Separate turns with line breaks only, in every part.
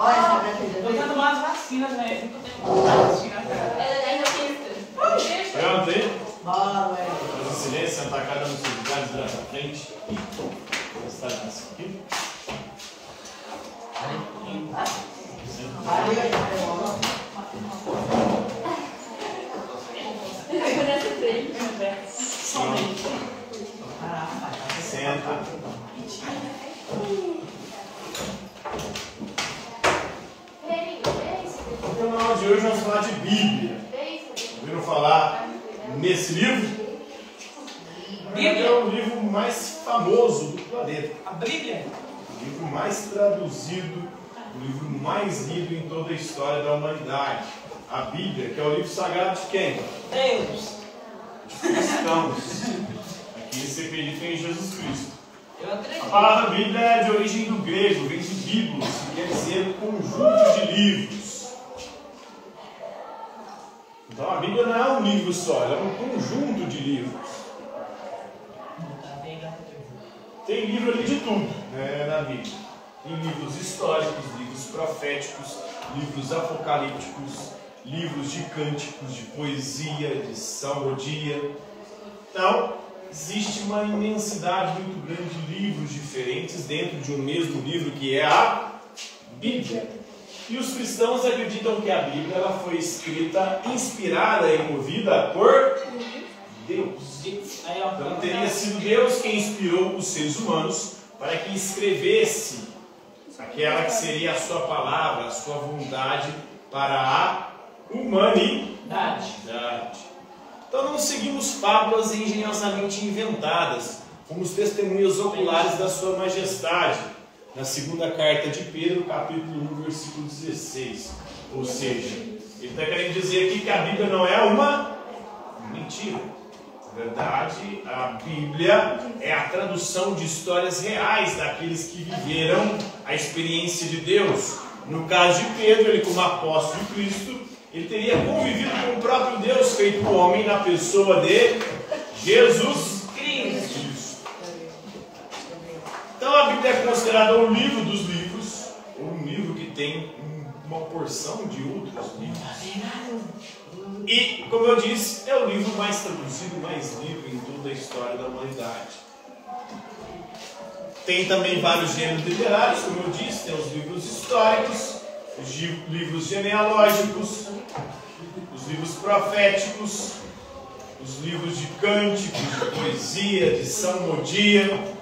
Tô dando umas vacinas, velho.
Pronto aí? Faz em silêncio, sentar cada um nos seus lugares, virar pra frente. Está aqui. Senta. Então, na aula de hoje, vamos falar de Bíblia. Ouviram falar nesse livro? Bíblia é o livro mais famoso do planeta.
A Bíblia?
O livro mais traduzido, o livro mais lido em toda a história da humanidade. A Bíblia, que é o livro sagrado de quem?
Deus.
Cristãos. Aqui se acredita em Jesus Cristo.
Eu acredito.
A palavra Bíblia é de origem do grego, vem de biblos, que quer dizer conjunto de livros. Então a Bíblia não é um livro só, ela é um conjunto de livros. Tem livro ali de tudo, né, na Bíblia. Tem livros históricos, livros proféticos, livros apocalípticos, livros de cânticos, de poesia, de salmodia. Então, existe uma imensidade muito grande de livros diferentes dentro de um mesmo livro que é a Bíblia. E os cristãos acreditam que a Bíblia ela foi escrita, inspirada e movida por Deus. Então teria sido Deus quem inspirou os seres humanos para que escrevesse aquela que seria a sua palavra, a sua vontade para a humanidade. Então não seguimos fábulas engenhosamente inventadas, fomos testemunhas oculares da sua majestade. Na segunda carta de Pedro, capítulo 1, versículo 16. Ou seja, ele está querendo dizer aqui que a Bíblia não é uma mentira. Na verdade, a Bíblia é a tradução de histórias reais daqueles que viveram a experiência de Deus. No caso de Pedro, ele como apóstolo de Cristo, ele teria convivido com o próprio Deus feito homem na pessoa de Jesus Cristo. Então a Bíblia é considerada um livro dos livros, ou um livro que tem uma porção de outros livros. E, como eu disse, é o livro mais traduzido, mais lido em toda a história da humanidade. Tem também vários gêneros literários, como eu disse, tem os livros históricos, os livros genealógicos, os livros proféticos, os livros de cânticos, de poesia, de salmodia,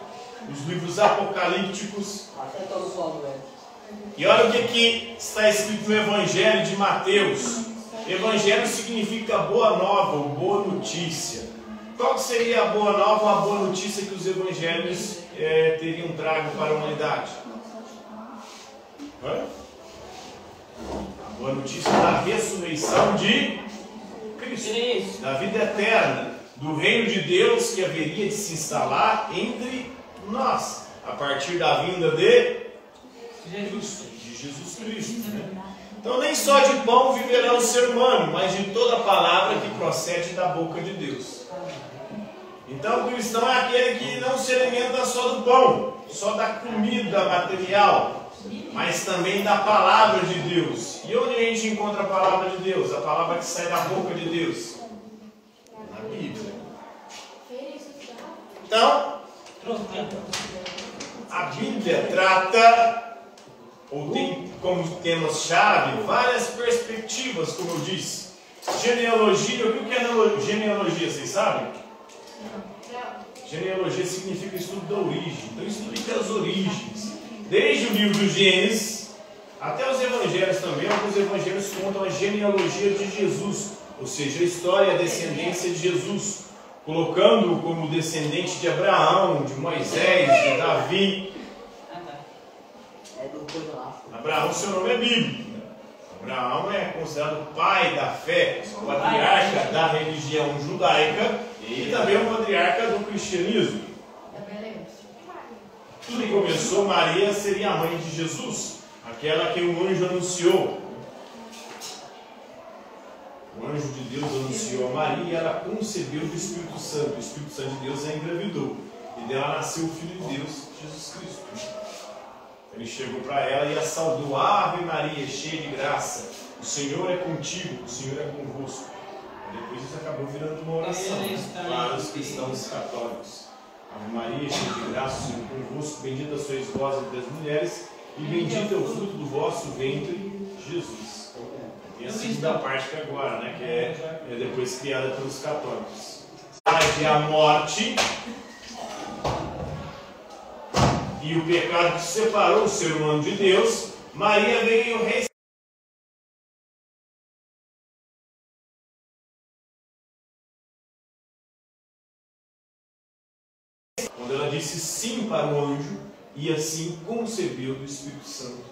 os livros apocalípticos. E olha o que está escrito no Evangelho de Mateus. Evangelho significa boa nova ou boa notícia. Qual seria a boa nova ou a boa notícia que os evangelhos teriam trago para a humanidade? A boa notícia da ressurreição de Cristo, da vida eterna, do reino de Deus que haveria de se instalar entre nós, a partir da vinda de Jesus Cristo. Né? Então nem só de pão viverá o ser humano, mas de toda a palavra que procede da boca de Deus. Então o cristão é aquele que não se alimenta só do pão, só da comida material, mas também da palavra de Deus. E onde a gente encontra a palavra de Deus? A palavra que sai da boca de Deus? Na Bíblia. Então, a Bíblia trata, ou tem como temas-chave, várias perspectivas, como eu disse. Genealogia, o que é genealogia, vocês sabem? Genealogia significa estudo da origem, então explica as origens. Desde o livro do Gênesis, até os evangelhos também, alguns evangelhos contam a genealogia de Jesus, ou seja, a história e a descendência de Jesus, colocando-o como descendente de Abraão, de Moisés, de Davi. Abraão, seu nome é bíblico. Abraão é considerado o pai da fé, o patriarca da religião judaica e também o patriarca do cristianismo. Tudo que começou, Maria seria a mãe de Jesus, aquela que o anjo anunciou. O anjo de Deus anunciou a Maria e ela concebeu do Espírito Santo. O Espírito Santo de Deus a engravidou. E dela nasceu o Filho de Deus, Jesus Cristo. Ele chegou para ela e a saudou: Ave Maria, cheia de graça, o Senhor é contigo, o Senhor é convosco. E depois isso acabou virando uma oração para os cristãos católicos. Ave Maria, cheia de graça, o Senhor é convosco, bendita sois vós entre as mulheres, e bendito é o fruto do vosso ventre, Jesus. E a segunda parte que agora, né, que é depois criada pelos católicos. A morte e o pecado que separou o ser humano de Deus, Maria veio restaurar. Quando ela disse sim para o anjo, e assim concebeu do Espírito Santo,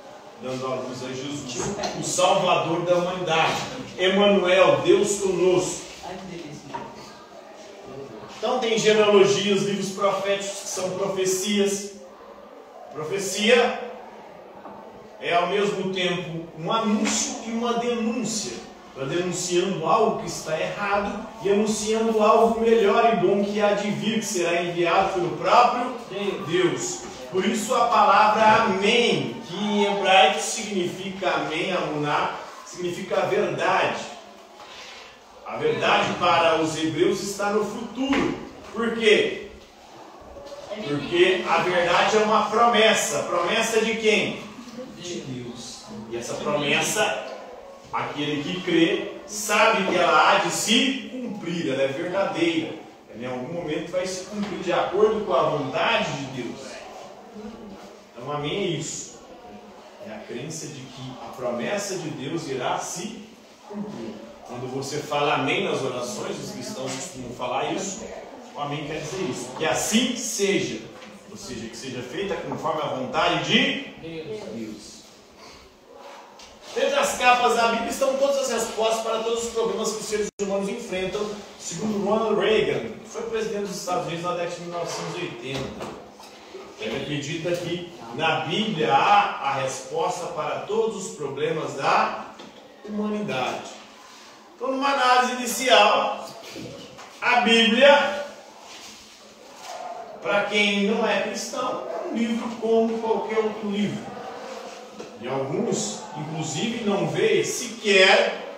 dando a luz a Jesus, o Salvador da humanidade. Emanuel, Deus conosco. Então tem genealogias, livros proféticos que são profecias. Profecia é ao mesmo tempo um anúncio e uma denúncia. Está denunciando algo que está errado e anunciando algo melhor e bom que há de vir, que será enviado pelo próprio Deus. Por isso a palavra amém, que em hebraico significa amém, amuná, significa a verdade. A verdade para os hebreus está no futuro. Por quê? Porque a verdade é uma promessa. Promessa de quem? De Deus. E essa promessa, aquele que crê, sabe que ela há de se cumprir. Ela é verdadeira. Ela em algum momento vai se cumprir de acordo com a vontade de Deus. Então amém é isso. É a crença de que a promessa de Deus irá se cumprir. Quando você fala amém nas orações, os cristãos costumam falar isso. O amém quer dizer isso. Que assim seja. Ou seja, que seja feita conforme a vontade de Deus. Dentre as capas da Bíblia estão todas as respostas para todos os problemas que os seres humanos enfrentam, segundo Ronald Reagan, que foi presidente dos Estados Unidos na década de 1980. Ele acredita que na Bíblia há a resposta para todos os problemas da humanidade. Então, numa análise inicial, a Bíblia, para quem não é cristão, é um livro como qualquer outro livro. E alguns, inclusive, não veem sequer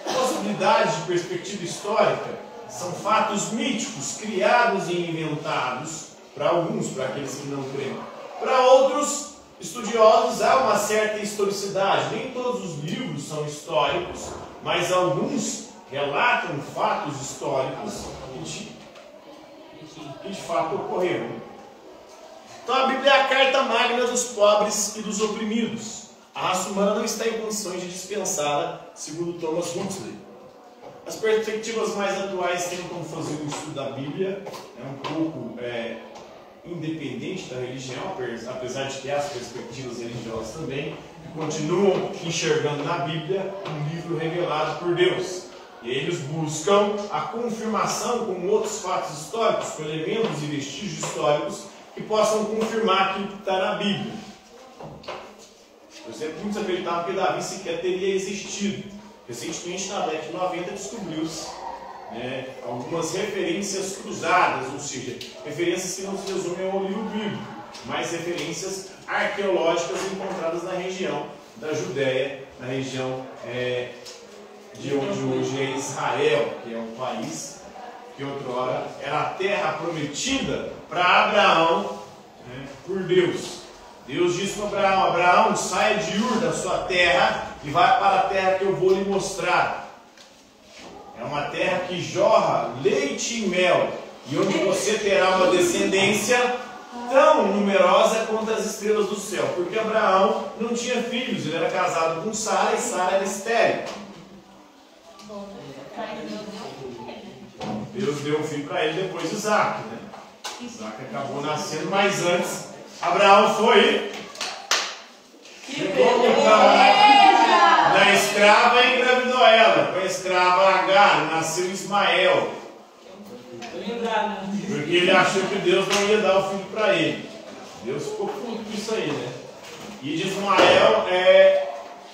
possibilidade de perspectiva histórica. São fatos míticos, criados e inventados, para alguns, para aqueles que não creem. Para outros estudiosos, há uma certa historicidade. Nem todos os livros são históricos, mas alguns relatam fatos históricos que de fato ocorreram. Então a Bíblia é a carta magna dos pobres e dos oprimidos. A raça humana não está em condições de dispensá-la, segundo Thomas Huxley. As perspectivas mais atuais tentam fazer um estudo da Bíblia, um pouco independente da religião, apesar de ter as perspectivas religiosas também, que continuam enxergando na Bíblia um livro revelado por Deus. E eles buscam a confirmação com outros fatos históricos, com elementos e vestígios históricos que possam confirmar aquilo que está na Bíblia. Por exemplo, muitos acreditavam que Davi sequer teria existido. Recentemente, na década de 90, descobriu-se algumas referências cruzadas, ou seja, referências que não se resumem ao livro bíblico, mas referências arqueológicas encontradas na região da Judéia, na região de onde hoje é Israel, que é um país que outrora era a terra prometida para Abraão por Deus. Deus disse para Abraão: Abraão, saia de Ur, da sua terra, e vai para a terra que eu vou lhe mostrar. É uma terra que jorra leite e mel, e onde você terá uma descendência tão numerosa quanto as estrelas do céu. Porque Abraão não tinha filhos, ele era casado com Sara, e Sara era estéril. Deus deu um filho para ele, depois Isaac. Isaac acabou nascendo, mas antes Abraão foi da escrava e engravidou ela. Com a escrava Agar nasceu Ismael. Porque ele achou que Deus não ia dar o filho para ele. Deus ficou puto com isso aí, né? E de Ismael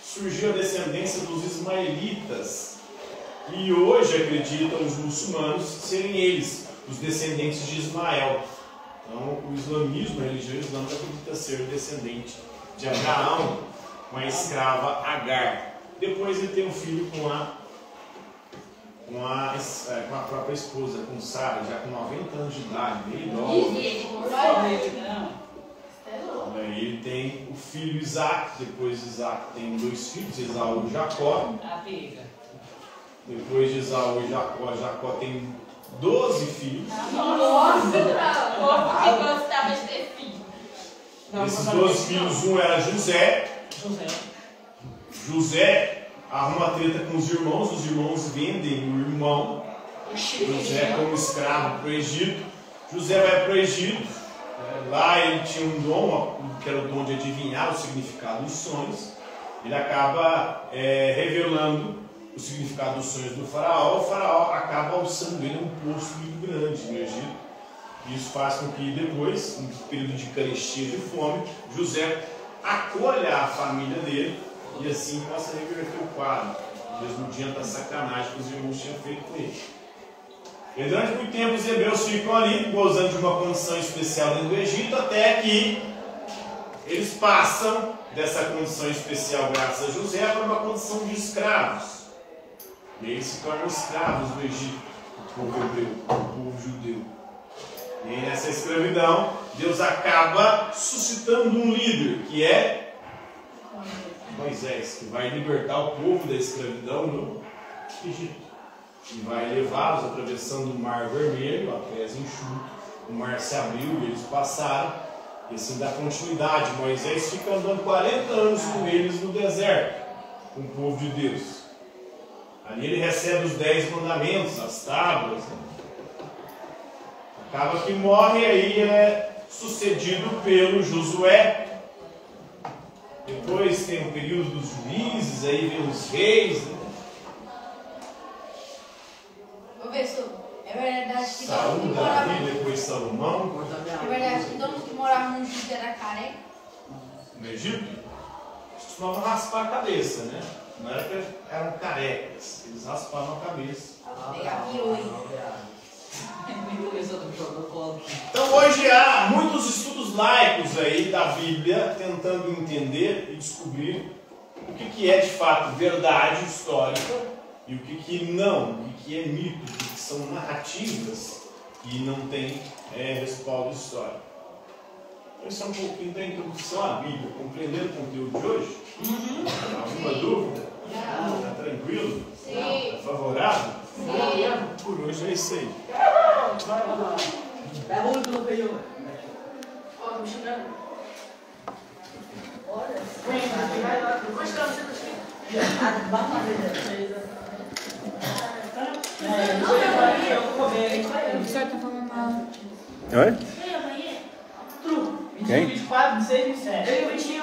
surgiu a descendência dos ismaelitas. E hoje acreditam os muçulmanos serem eles, os descendentes de Ismael. Então, o islamismo, a religião islâmica, acredita ser descendente de Abraão com a escrava Agar. Depois ele tem um filho com a própria esposa, com Sara, já com 90 anos de idade, meio idosa. Aí ele tem o filho Isaac, depois Isaac tem 2 filhos, Esaú e Jacó. Depois de Esaú e Jacó, Jacó tem 12 filhos.
Nossa, que gostava de ter filho.
Esses 12 filhos, um era José. José arruma treta com os irmãos vendem o irmão José como escravo para o Egito. José vai para o Egito, lá ele tinha um dom, que era o dom de adivinhar o significado dos sonhos. Ele acaba revelando o significado dos sonhos do faraó. O faraó acaba alçando ele a um posto muito grande no Egito. Isso faz com que depois, em período de carestia, de fome, José acolha a família dele e assim possa reverter o quadro, mesmo diante da sacanagem que os irmãos tinham feito com ele. E durante muito tempo os hebreus ficam ali, gozando de uma condição especial dentro do Egito, até que eles passam dessa condição especial graças a José para uma condição de escravos. E eles se tornam escravos do Egito, o povo hebreu, o povo judeu. E aí, nessa escravidão, Deus acaba suscitando um líder, que é Moisés, que vai libertar o povo da escravidão no Egito. E vai levá-los atravessando o Mar Vermelho, a pés enxuto. O mar se abriu e eles passaram. E assim dá continuidade. Moisés fica andando 40 anos com eles no deserto, com o povo de Deus. Ali ele recebe os 10 mandamentos, as tábuas. Acaba que morre e aí é sucedido pelo Josué. Depois tem o período dos juízes, aí vem os reis.
Professor, é verdade que
Saúl,
todos que moravam...
Davi, depois Salomão.
É verdade que todos que moravam no Egito eram careca?
No Egito, eles costumavam raspar a cabeça, né? Não era que eram carecas, eles raspavam a cabeça.
Pegar piolho.
Então hoje há muitos estudos laicos aí da Bíblia tentando entender e descobrir o que é de fato verdade histórica e o que não, o que é mito, o que são narrativas e não tem respaldo histórico. Então isso é um pouquinho da introdução à Bíblia. Compreendendo o conteúdo de hoje? Alguma dúvida? Está tranquilo?
Sim.
Está favorável?
Sim.
Por hoje é isso aí.
Pega o olho do período.
Ó, tô chegando.
Oi?
Tru.
Quem?
24, 26, 27.
Eu e o Vitinho,